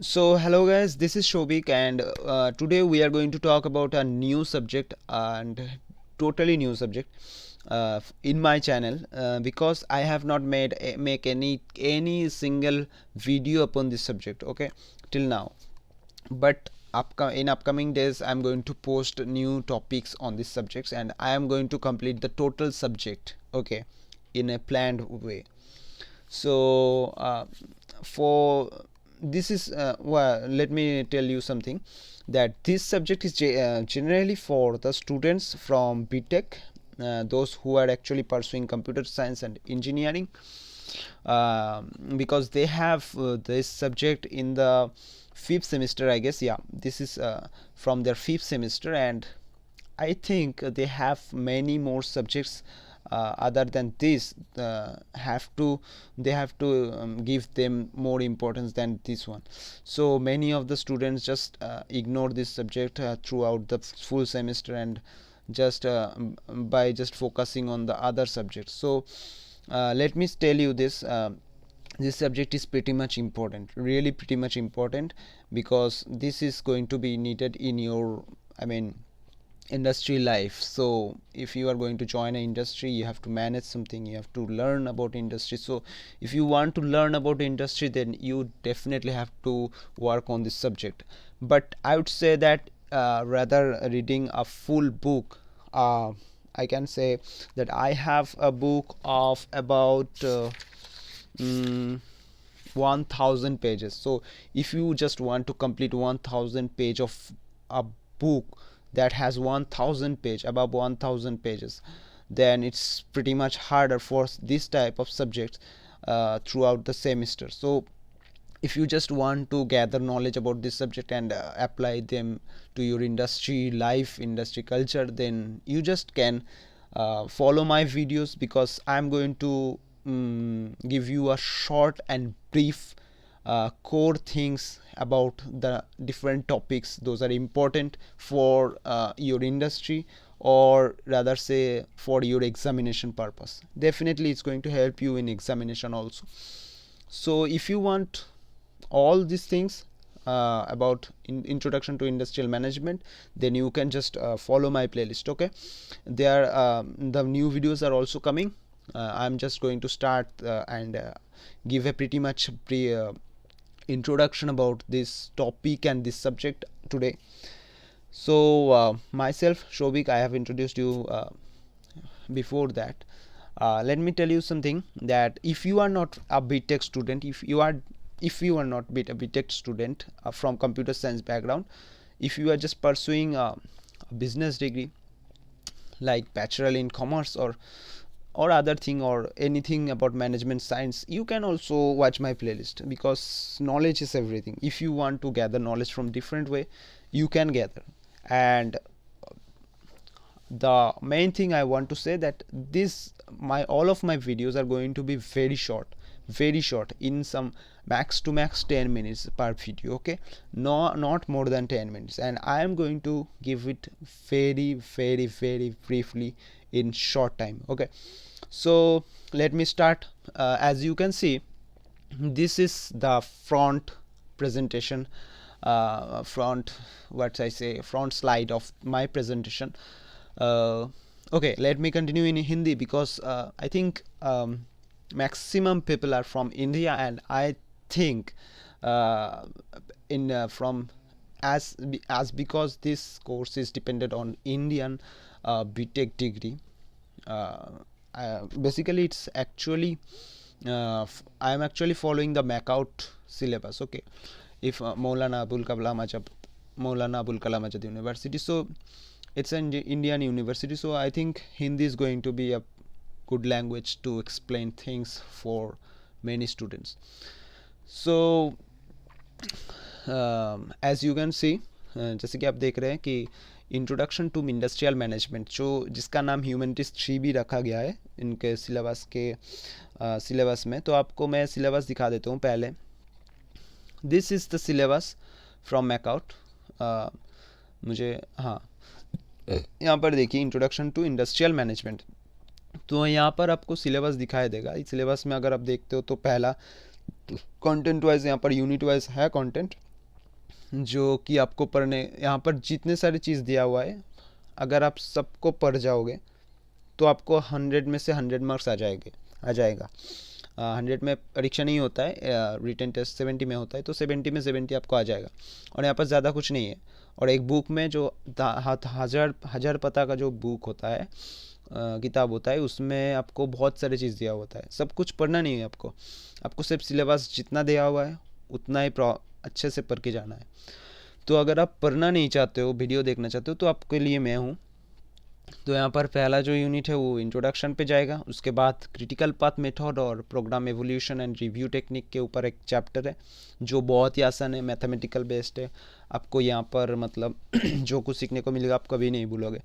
So hello guys, this is Shobik and today we are going to talk about a new subject and totally new subject in my channel because I have not make any single video upon this subject, okay, till now. But in upcoming days I'm going to post new topics on these subjects and I am going to complete the total subject, okay, in a planned way. So for this is well, let me tell you something, that this subject is generally for the students from BTech, those who are actually pursuing computer science and engineering, because they have this subject in the fifth semester, I guess. Yeah, this is from their fifth semester, and I think they have many more subjects other than this. They have to give them more importance than this one. So many of the students just ignore this subject throughout the full semester and just by just focusing on the other subjects. So let me tell you this. This subject is pretty much important, really pretty much important, because this is going to be needed in your, I mean, industry life. So if you are going to join an industry, you have to manage something, you have to learn about industry. So if you want to learn about industry, then you definitely have to work on this subject. But I would say that rather reading a full book, I can say that I have a book of about mm, 1000 pages. So if you just want to complete 1000 page of a book that has 1000 page, above 1000 pages, then it's pretty much harder for this type of subjects throughout the semester. So if you just want to gather knowledge about this subject and apply them to your industry life, industry culture, then you just can follow my videos, because I'm going to give you a short and brief core things about the different topics those are important for your industry, or rather say for your examination purpose. Definitely it's going to help you in examination also. So if you want all these things about introduction to industrial management, then you can just follow my playlist, okay. There the new videos are also coming. I'm just going to start and give a pretty much introduction about this topic and this subject today. So myself Shobik, I have introduced you before that. Let me tell you something, that if you are not a BTech student, if you are not a BTech student from computer science background, if you are just pursuing a business degree like bachelor in commerce or other thing or anything about management science, you can also watch my playlist, because knowledge is everything. If you want to gather knowledge from different way, you can gather. And the main thing I want to say, that this my all of my videos are going to be very short, very short, in some max to max 10 minutes per video, okay. No, not more than 10 minutes, and I am going to give it very very very briefly in short time, okay. So let me start. As you can see, this is the front presentation, front, what I say, front slide of my presentation. uh, okay, let me continue in Hindi, because I think maximum people are from India, and I think uh, in from as because this course is dependent on Indian BTech degree. uh, Basically it's actually I am actually following the MacOut syllabus, okay. If Maulana Abul Kalam Azad University, so it's an Indian university, so I think Hindi is going to be a good language to explain things for many students. So as you can see, जैसे कि आप देख रहे हैं कि introduction to industrial management, जो जिसका नाम ह्यूमैनिटीज़ 3 भी रखा गया है इनके सिलेबस के सिलेबस में। तो आपको मैं सिलेबस दिखा देता हूँ पहले। This is the syllabus from मैकआउट। मुझे हाँ, यहाँ पर देखिए इंट्रोडक्शन टू इंडस्ट्रियल मैनेजमेंट, तो यहाँ पर आपको सिलेबस दिखाई देगा। इस सिलेबस में अगर आप देखते हो तो पहला कंटेंट वाइज यहाँ पर यूनिट वाइज है कंटेंट, जो कि आपको पढ़ने, यहाँ पर जितने सारी चीज़ दिया हुआ है, अगर आप सबको पढ़ जाओगे तो आपको 100 में से 100 मार्क्स आ जाएगा। 100 में परीक्षा नहीं होता है, रिटन टेस्ट 70 में होता है, तो 70 में 70 आपको आ जाएगा। और यहाँ पर ज़्यादा कुछ नहीं है। और एक बुक में जो हज़ार पता का जो बुक होता है, किताब होता है, उसमें आपको बहुत सारी चीज़ दिया होता है। सब कुछ पढ़ना नहीं है आपको सिर्फ सिलेबस जितना दिया हुआ है उतना ही अच्छे से पढ़ के जाना है। तो अगर आप पढ़ना नहीं चाहते हो, वीडियो देखना चाहते हो, तो आपके लिए मैं हूँ। तो यहाँ पर पहला जो यूनिट है वो इंट्रोडक्शन पे जाएगा, उसके बाद क्रिटिकल पाथ मेथड और program evaluation and review technique के ऊपर एक चैप्टर है जो बहुत ही आसान है, मैथमेटिकल बेस्ड है। आपको यहाँ पर मतलब जो कुछ सीखने को मिलेगा आप कभी नहीं भूलोगे,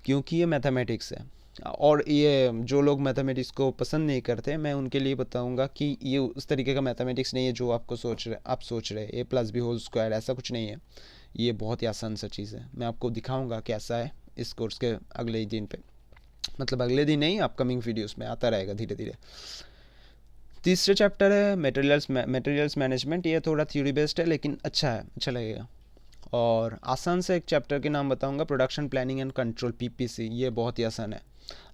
क्योंकि ये मैथमेटिक्स है। और ये जो लोग मैथमेटिक्स को पसंद नहीं करते, मैं उनके लिए बताऊंगा कि ये उस तरीके का मैथमेटिक्स नहीं है जो आप सोच रहे ए प्लस बी होल स्क्वायर, ऐसा कुछ नहीं है। ये बहुत ही आसान सा चीज़ है। मैं आपको दिखाऊंगा कैसा है इस कोर्स के अगले ही दिन पे, मतलब अगले दिन नहीं, अपकमिंग वीडियोस में आता रहेगा धीरे धीरे। तीसरे चैप्टर है मटेरियल्स मैनेजमेंट। ये थोड़ा थ्योरी बेस्ड है लेकिन अच्छा लगेगा। और आसान से एक चैप्टर के नाम बताऊंगा, production planning and control, PPC. ये बहुत ही आसान है,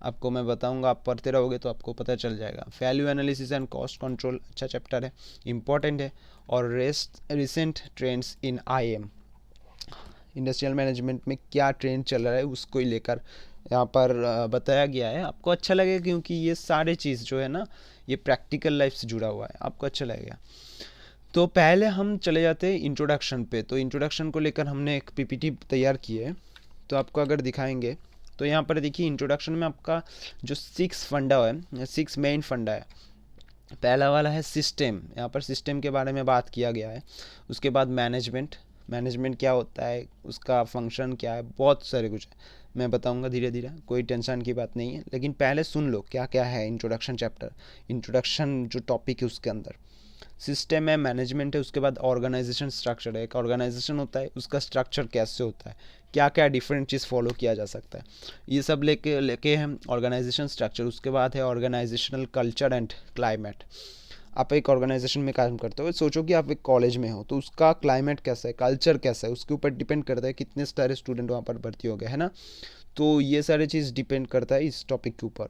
आपको मैं बताऊंगा, आप पढ़ते रहोगे तो आपको पता चल जाएगा। Value analysis and cost control, अच्छा चैप्टर है, इंपॉर्टेंट है। और recent trends in IM, industrial management में क्या ट्रेंड चल रहा है उसको ही लेकर यहाँ पर बताया गया है। आपको अच्छा लगेगा क्योंकि ये सारे चीज़ जो है ना, ये प्रैक्टिकल लाइफ से जुड़ा हुआ है, आपको अच्छा लगेगा। तो पहले हम चले जाते हैं इंट्रोडक्शन पे। तो इंट्रोडक्शन को लेकर हमने एक पीपीटी तैयार की है, तो आपको अगर दिखाएंगे तो यहाँ पर देखिए, इंट्रोडक्शन में आपका जो 6 मेन फंडा है। पहला वाला है सिस्टम, यहाँ पर सिस्टम के बारे में बात किया गया है। उसके बाद मैनेजमेंट क्या होता है, उसका फंक्शन क्या है, बहुत सारे कुछ है, मैं बताऊंगा धीरे धीरे, कोई टेंशन की बात नहीं है। लेकिन पहले सुन लो क्या क्या है इंट्रोडक्शन चैप्टर, इंट्रोडक्शन जो टॉपिक है उसके अंदर सिस्टम है, मैनेजमेंट है, उसके बाद ऑर्गेनाइजेशन स्ट्रक्चर है। एक ऑर्गेनाइजेशन होता है, उसका स्ट्रक्चर कैसे होता है, क्या क्या डिफरेंट चीज़ फॉलो किया जा सकता है, ये सब लेके हम ऑर्गेनाइजेशन स्ट्रक्चर। उसके बाद है ऑर्गेनाइजेशनल कल्चर एंड क्लाइमेट। आप एक ऑर्गेनाइजेशन में काम करते हो, सोचो कि आप एक कॉलेज में हो, तो उसका क्लाइमेट कैसा है, कल्चर कैसा है, उसके ऊपर डिपेंड करता है कितने सारे स्टूडेंट वहाँ पर भर्ती हो गए, है ना। तो ये सारी चीज़ डिपेंड करता है इस टॉपिक के ऊपर।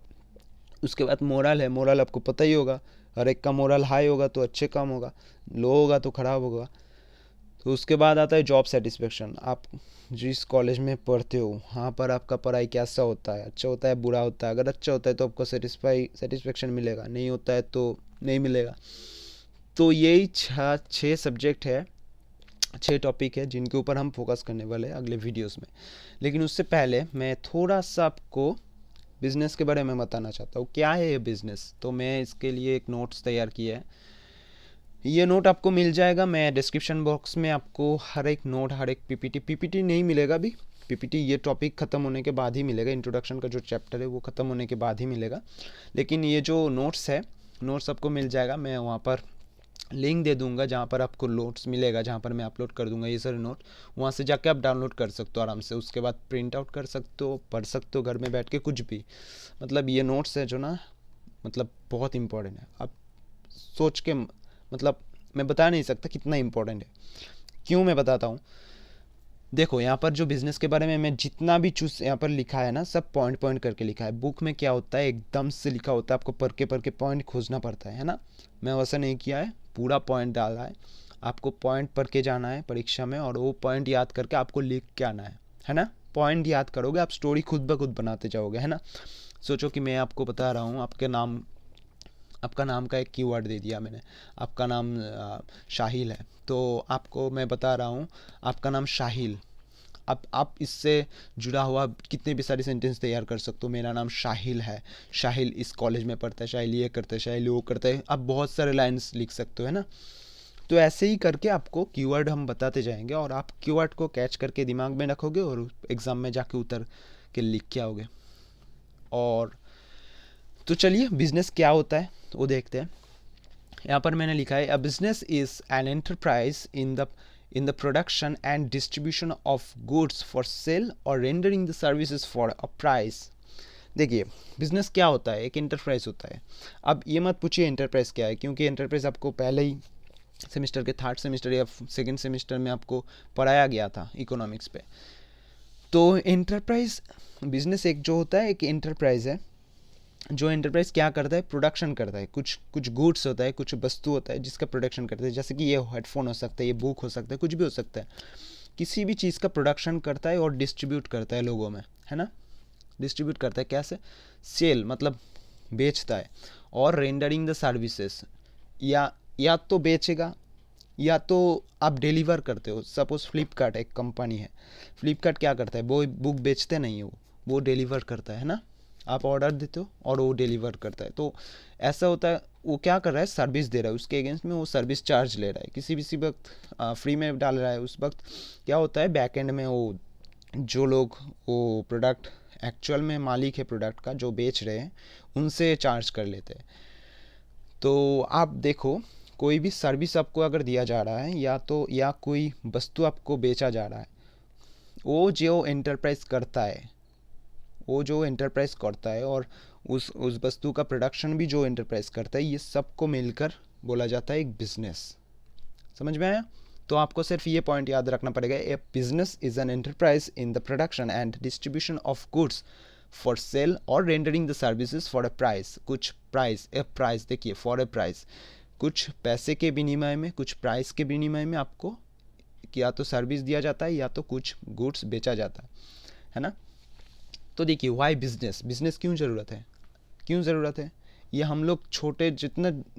उसके बाद मोरल है, मोरल आपको पता ही होगा, हर एक का मोरल हाई होगा तो अच्छे काम होगा, लो होगा तो ख़राब होगा। तो उसके बाद आता है जॉब सेटिस्फेक्शन। आप जिस कॉलेज में पढ़ते हो वहाँ पर आपका पढ़ाई कैसा होता है, अच्छा होता है बुरा होता है। अगर अच्छा होता है तो आपको सेटिस्फेक्शन मिलेगा, नहीं होता है तो नहीं मिलेगा। तो यही छः सब्जेक्ट है, 6 टॉपिक है जिनके ऊपर हम फोकस करने वाले हैं अगले वीडियोस में। लेकिन उससे पहले मैं थोड़ा सा आपको बिज़नेस के बारे में बताना चाहता हूँ, क्या है ये बिज़नेस। तो मैं इसके लिए एक नोट्स तैयार किया है, ये नोट आपको मिल जाएगा, मैं डिस्क्रिप्शन बॉक्स में आपको हर एक नोट, हर एक पीपीटी नहीं मिलेगा अभी, पीपीटी ये टॉपिक ख़त्म होने के बाद ही मिलेगा, इंट्रोडक्शन का जो चैप्टर है वो ख़त्म होने के बाद ही मिलेगा। लेकिन ये जो नोट्स है, नोट्स आपको मिल जाएगा, मैं वहाँ पर लिंक दे दूंगा जहाँ पर आपको नोट्स मिलेगा, जहाँ पर मैं अपलोड कर दूंगा ये सारे नोट, वहाँ से जाके आप डाउनलोड कर सकते हो आराम से। उसके बाद प्रिंट आउट कर सकते हो, पढ़ सकते हो घर में बैठ के कुछ भी। मतलब ये नोट्स है जो ना, मतलब बहुत इंपॉर्टेंट है। आप सोच के, मतलब मैं बता नहीं सकता कितना इंपॉर्टेंट है। क्यों मैं बताता हूँ, देखो यहाँ पर जो बिज़नेस के बारे में मैं जितना भी चूज यहाँ पर लिखा है ना, सब पॉइंट पॉइंट करके लिखा है। बुक में क्या होता है, एकदम से लिखा होता है, आपको पढ़ के पॉइंट खोजना पड़ता है ना। मैं वैसा नहीं किया है, पूरा पॉइंट डाला है। आपको पॉइंट पढ़ के जाना है परीक्षा में, और वो पॉइंट याद करके आपको लिख के आना है ना। पॉइंट याद करोगे आप स्टोरी खुद ब खुद बनाते जाओगे, है ना। सोचो कि मैं आपको बता रहा हूँ, आपका नाम का एक कीवर्ड दे दिया मैंने, आपका नाम शाहिल है, तो आपको मैं बता रहा हूँ आपका नाम शाहिल। अब आप इससे जुड़ा हुआ कितने भी सारे सेंटेंस तैयार कर सकते हो। मेरा नाम शाहिल है, शाहिल इस कॉलेज में पढ़ता है, शाहिल ये करता है, शाहिल वो करता है, आप बहुत सारे लाइन्स लिख सकते हो, है ना। तो ऐसे ही करके आपको कीवर्ड हम बताते जाएंगे, और आप कीवर्ड को कैच करके दिमाग में रखोगे और एग्ज़ाम में जाके उतर के लिख के आओगे। और तो चलिए बिज़नेस क्या होता है वो देखते हैं। यहाँ पर मैंने लिखा है, a business is an enterprise in the production and distribution of goods for sale और rendering the services for a price. देखिए बिजनेस क्या होता है, एक एंटरप्राइज होता है। अब ये मत पूछिए एंटरप्राइज क्या है, क्योंकि एंटरप्राइज आपको पहले ही सेमेस्टर के थर्ड सेमेस्टर या सेकेंड सेमेस्टर में आपको पढ़ाया गया था इकोनॉमिक्स पे। तो एंटरप्राइज बिजनेस एक जो होता है एक एंटरप्राइज है, जो एंटरप्राइज क्या करता है, प्रोडक्शन करता है, कुछ गुड्स होता है, कुछ वस्तु होता है जिसका प्रोडक्शन करता है, जैसे कि ये हेडफोन हो सकता है, ये बुक हो सकता है, कुछ भी हो सकता है, किसी भी चीज़ का प्रोडक्शन करता है और डिस्ट्रीब्यूट करता है लोगों में, है ना। डिस्ट्रीब्यूट करता है कैसे, सेल मतलब बेचता है, और रेंडरिंग द सर्विसेज, या तो बेचेगा या तो आप डिलीवर करते हो। सपोज फ्लिपकार्ट एक कंपनी है, फ्लिपकार्ट क्या करता है, वो बुक बेचते नहीं है, वो डिलीवर करता है ना। आप ऑर्डर देते हो और वो डिलीवर करता है। तो ऐसा होता है, वो क्या कर रहा है, सर्विस दे रहा है, उसके अगेंस्ट में वो सर्विस चार्ज ले रहा है, किसी वक्त फ्री में डाल रहा है, उस वक्त क्या होता है बैक एंड में वो जो लोग वो प्रोडक्ट एक्चुअल में मालिक है प्रोडक्ट का जो बेच रहे हैं उनसे चार्ज कर लेते हैं। तो आप देखो कोई भी सर्विस आपको अगर दिया जा रहा है या कोई वस्तु आपको बेचा जा रहा है, वो जो एंटरप्राइज करता है और उस वस्तु का प्रोडक्शन भी जो एंटरप्राइज करता है, ये सबको मिलकर बोला जाता है एक बिजनेस। समझ में आया। तो आपको सिर्फ ये पॉइंट याद रखना पड़ेगा, a business is an enterprise in the production and distribution of goods for sale और rendering the services for a price. कुछ प्राइस, ए प्राइस देखिए, फॉर ए प्राइस, कुछ पैसे के विनिमय में, कुछ प्राइस के विनिमय में आपको या तो सर्विस दिया जाता है या तो कुछ गुड्स बेचा जाता है ना। तो देखिए वाई बिजनेस क्यों ज़रूरत है, ये हम लोग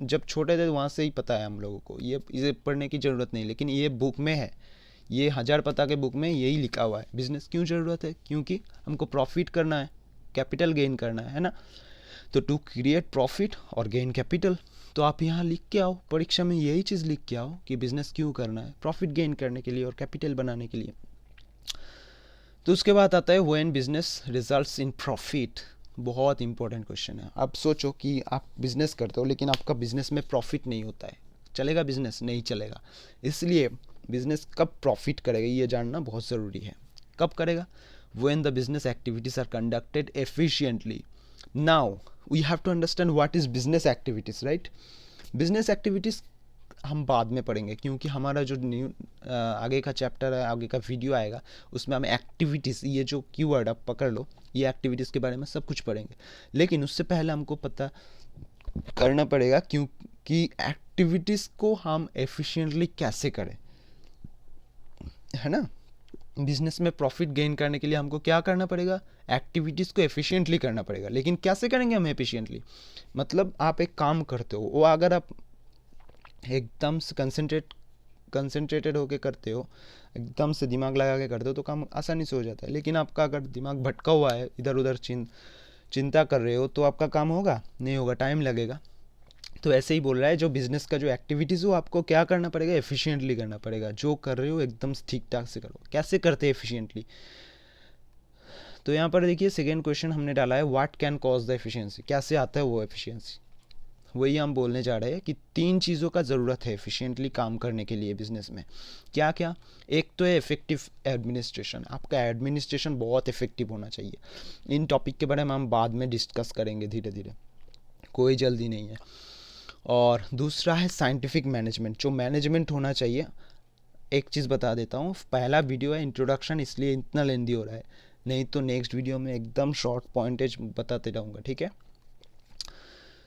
जब छोटे थे वहाँ से ही पता है हम लोगों को, ये इसे पढ़ने की ज़रूरत नहीं, लेकिन ये बुक में है, ये 1000 पता के बुक में यही लिखा हुआ है। बिजनेस क्यों ज़रूरत है, क्योंकि हमको प्रॉफिट करना है, कैपिटल गेन करना है ना। तो टू क्रिएट प्रॉफिट और गेन कैपिटल, तो आप यहाँ लिख के आओ, परीक्षा में यही चीज़ लिख के आओ कि बिजनेस क्यों करना है, प्रॉफिट गेन करने के लिए और कैपिटल बनाने के लिए। तो उसके बाद आता है when business results in profit. बहुत इंपॉर्टेंट क्वेश्चन है। आप सोचो कि आप बिजनेस करते हो लेकिन आपका बिजनेस में प्रॉफिट नहीं होता है, चलेगा बिजनेस? नहीं चलेगा। इसलिए बिजनेस कब प्रॉफिट करेगा ये जानना बहुत ज़रूरी है। कब करेगा? When the business activities are conducted efficiently. Now we have to understand what is business activities, right. Business activities हम बाद में पढ़ेंगे, क्योंकि हमारा जो आगे का चैप्टर है, आगे का वीडियो आएगा, उसमें हम एक्टिविटीज़, ये जो कीवर्ड आप पकड़ लो, ये एक्टिविटीज़ के बारे में सब कुछ पढ़ेंगे। लेकिन उससे पहले हमको पता करना पड़ेगा क्योंकि एक्टिविटीज़ को हम एफिशिएंटली कैसे करें, है ना। बिजनेस में प्रॉफिट गेन करने के लिए हमको क्या करना पड़ेगा, एक्टिविटीज़ को एफिशिएंटली करना पड़ेगा। लेकिन कैसे करेंगे हम एफिशिएंटली? मतलब आप एक काम करते हो, वो अगर आप एकदम से कंसंट्रेटेड होके करते हो, एकदम से दिमाग लगा के करते हो, तो काम आसानी से हो जाता है। लेकिन आपका अगर दिमाग भटका हुआ है, इधर उधर चिंता कर रहे हो, तो आपका काम होगा नहीं होगा, टाइम लगेगा। तो ऐसे ही बोल रहा है, जो बिजनेस का जो एक्टिविटीज़ हो आपको क्या करना पड़ेगा, एफिशिएंटली करना पड़ेगा। जो कर रहे हो एकदम ठीक ठाक से करो। कैसे करते हैं एफिशिएंटली? तो यहाँ पर देखिए सेकेंड क्वेश्चन हमने डाला है, what can cause the efficiency. कैसे आता है वो एफिशिएंसी? वही हम बोलने जा रहे हैं कि 3 चीज़ों का ज़रूरत है एफिशिएंटली काम करने के लिए बिजनेस में। क्या क्या? एक तो है इफेक्टिव एडमिनिस्ट्रेशन। आपका एडमिनिस्ट्रेशन बहुत इफेक्टिव होना चाहिए। इन टॉपिक के बारे में हम बाद में डिस्कस करेंगे धीरे धीरे, कोई जल्दी नहीं है। और दूसरा है साइंटिफिक मैनेजमेंट, जो मैनेजमेंट होना चाहिए। एक चीज़ बता देता हूँ, पहला वीडियो है इंट्रोडक्शन, इसलिए इतना लेंदी हो रहा है, नहीं तो नेक्स्ट वीडियो में एकदम शॉर्ट पॉइंटेज बताते रहूँगा, ठीक है।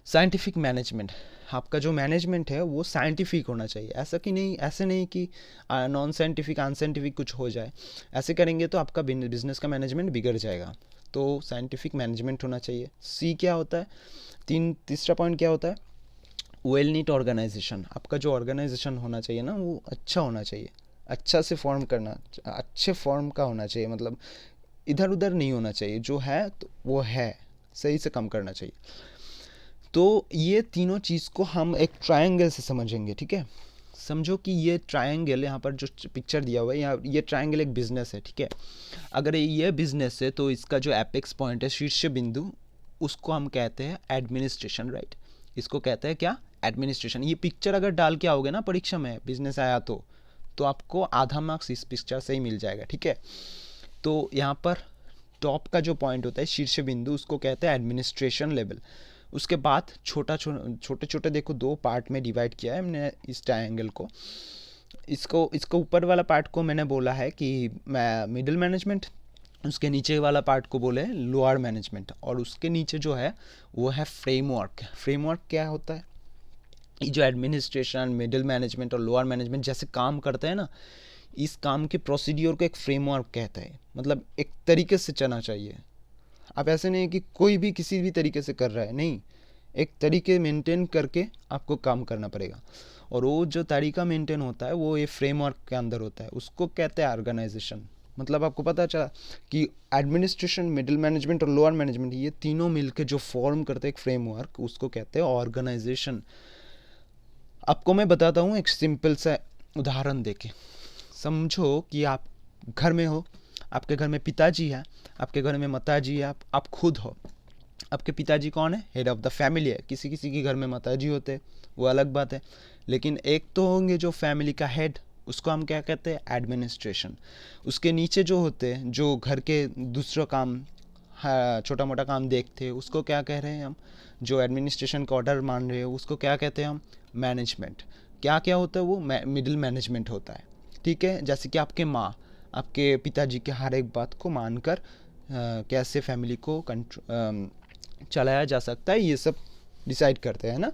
साइंटिफिक मैनेजमेंट, आपका जो मैनेजमेंट है वो साइंटिफिक होना चाहिए। ऐसे नहीं कि नॉन साइंटिफिक अनसाइंटिफिक कुछ हो जाए। ऐसे करेंगे तो आपका बिजनेस का मैनेजमेंट बिगड़ जाएगा। तो साइंटिफिक मैनेजमेंट होना चाहिए। सी क्या होता है, तीसरा पॉइंट क्या होता है, वेल नीट ऑर्गेनाइजेशन। आपका जो ऑर्गेनाइजेशन होना चाहिए ना, वो अच्छा होना चाहिए, अच्छा से फॉर्म करना, अच्छे फॉर्म का होना चाहिए, मतलब इधर उधर नहीं होना चाहिए, जो है तो वो है, सही से काम करना चाहिए। तो ये तीनों चीज़ को हम एक ट्रायंगल से समझेंगे, ठीक है। समझो कि ये ट्रायंगल, यहाँ पर जो पिक्चर दिया हुआ है, यहाँ ये ट्रायंगल एक बिजनेस है, ठीक है। अगर ये बिजनेस है तो इसका जो एपेक्स पॉइंट है, शीर्ष बिंदु, उसको हम कहते हैं एडमिनिस्ट्रेशन, राइट। इसको कहते हैं क्या, एडमिनिस्ट्रेशन। ये पिक्चर अगर डाल के आओगे ना परीक्षा में, बिजनेस आया तो आपको आधा मार्क्स इस पिक्चर से ही मिल जाएगा, ठीक है। तो यहाँ पर टॉप का जो पॉइंट होता है, शीर्ष बिंदु, उसको कहते हैं एडमिनिस्ट्रेशन लेवल। उसके बाद छोटे छोटे देखो 2 पार्ट में डिवाइड किया है हमने इस ट्रायंगल को। इसको ऊपर वाला पार्ट को मैंने बोला है कि मिडिल मैनेजमेंट, उसके नीचे वाला पार्ट को बोले लोअर मैनेजमेंट, और उसके नीचे जो है वो है फ्रेमवर्क। फ्रेमवर्क क्या होता है? ये जो एडमिनिस्ट्रेशन, मिडिल मैनेजमेंट और लोअर मैनेजमेंट जैसे काम करते हैं ना, इस काम के प्रोसीड्योर को एक फ्रेमवर्क कहता है। मतलब एक तरीके से चलना चाहिए। आप ऐसे नहीं कि कोई भी किसी भी तरीके से कर रहा है, नहीं, एक तरीके मेंटेन करके आपको काम करना पड़ेगा। और वो जो तरीका मेंटेन होता है वो ये फ्रेमवर्क के अंदर होता है, उसको कहते हैं ऑर्गेनाइजेशन। मतलब आपको पता चला कि एडमिनिस्ट्रेशन, मिडिल मैनेजमेंट और लोअर मैनेजमेंट, ये तीनों मिलकर जो फॉर्म करते हैं एक फ्रेमवर्क, उसको कहते हैं ऑर्गेनाइजेशन। आपको मैं बताता हूँ एक सिंपल सा उदाहरण देके। समझो कि आप घर में हो, आपके घर में पिताजी है, आपके घर में माताजी है, आप खुद हो। आपके पिताजी कौन है? हेड ऑफ द फैमिली है। किसी किसी के घर में माताजी होते हैं, वो अलग बात है, लेकिन एक तो होंगे जो फैमिली का हेड, उसको हम क्या कहते हैं? एडमिनिस्ट्रेशन। उसके नीचे जो होते हैं, जो घर के दूसरा काम, हाँ, छोटा मोटा काम देखते हैं, उसको क्या कह रहे हैं हम? जो एडमिनिस्ट्रेशन का ऑर्डर मान रहे हो उसको क्या कहते हैं हम? मैनेजमेंट। क्या क्या होता है वो? मिडिल मैनेजमेंट होता है। ठीक है, जैसे कि आपके माँ आपके पिताजी के हर एक बात को मानकर कैसे फैमिली को चलाया जा सकता है, ये सब डिसाइड करते हैं ना।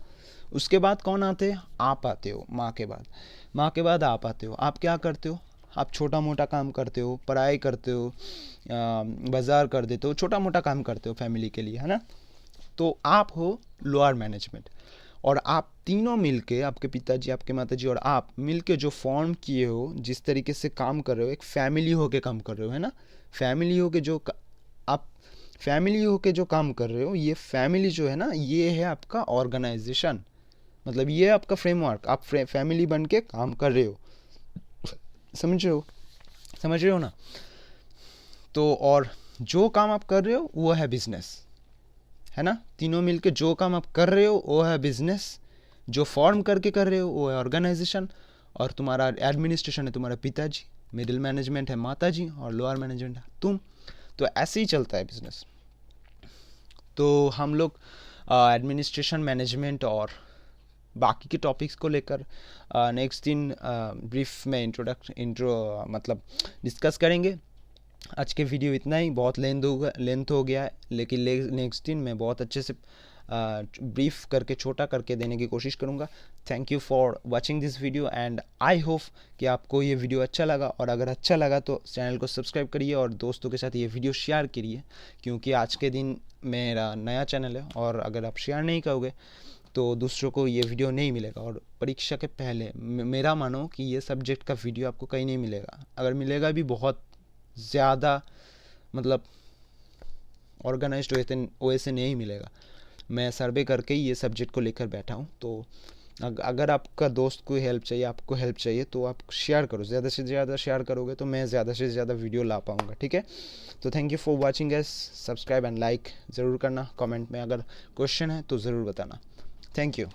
उसके बाद कौन आते हैं? आप आते हो। माँ के बाद आप आते हो। आप क्या करते हो? आप छोटा मोटा काम करते हो, पढ़ाई करते हो, बाज़ार कर देते हो, छोटा मोटा काम करते हो फैमिली के लिए, है ना। तो आप हो लोअर मैनेजमेंट। और आप तीनों मिलके, आपके पिताजी, आपके माताजी और आप मिलके जो फॉर्म किए हो, जिस तरीके से काम कर रहे हो, एक फैमिली होके काम कर रहे हो, है ना। फैमिली होके जो आप फैमिली होके जो काम कर रहे हो, ये फैमिली जो है ना, ये है आपका ऑर्गेनाइजेशन। मतलब ये है आपका फ्रेमवर्क। आप फैमिली बन के काम कर रहे हो, समझ रहे हो ना। तो और जो काम आप कर रहे हो वो है बिजनेस, है ना। तीनों मिलके जो काम आप कर रहे हो वो है बिजनेस, जो फॉर्म करके कर रहे हो वो है ऑर्गेनाइजेशन, और तुम्हारा एडमिनिस्ट्रेशन है तुम्हारा पिताजी, मिडिल मैनेजमेंट है माताजी, और लोअर मैनेजमेंट है तुम। तो ऐसे ही चलता है बिजनेस। तो हम लोग एडमिनिस्ट्रेशन, मैनेजमेंट और बाकी के टॉपिक्स को लेकर नेक्स्ट दिन ब्रीफ में इंट्रो मतलब डिस्कस करेंगे। आज के वीडियो इतना ही, बहुत लेंथ हो गया है, लेकिन नेक्स्ट दिन मैं बहुत अच्छे से ब्रीफ करके, छोटा करके देने की कोशिश करूँगा। Thank you for watching this video and I hope कि आपको ये वीडियो अच्छा लगा, और अगर अच्छा लगा तो चैनल को सब्सक्राइब करिए और दोस्तों के साथ ये वीडियो शेयर करिए, क्योंकि आज के दिन मेरा नया चैनल है, और अगर आप शेयर नहीं करोगे तो दूसरों को ये वीडियो नहीं मिलेगा। और परीक्षा के पहले मेरा मानो कि ये सब्जेक्ट का वीडियो आपको कहीं नहीं मिलेगा, अगर मिलेगा भी बहुत ज़्यादा, मतलब ऑर्गेनाइज्ड वैसे नहीं मिलेगा। मैं सर्वे करके ही ये सब्जेक्ट को लेकर बैठा हूँ। तो अगर आपका दोस्त को हेल्प चाहिए, आपको हेल्प चाहिए, तो आप शेयर करो, ज़्यादा से ज़्यादा शेयर करोगे तो मैं ज़्यादा से ज़्यादा वीडियो ला पाऊँगा। ठीक है, तो thank you for watching guys. Subscribe and like ज़रूर करना। कमेंट में अगर क्वेश्चन है तो ज़रूर बताना। Thank you.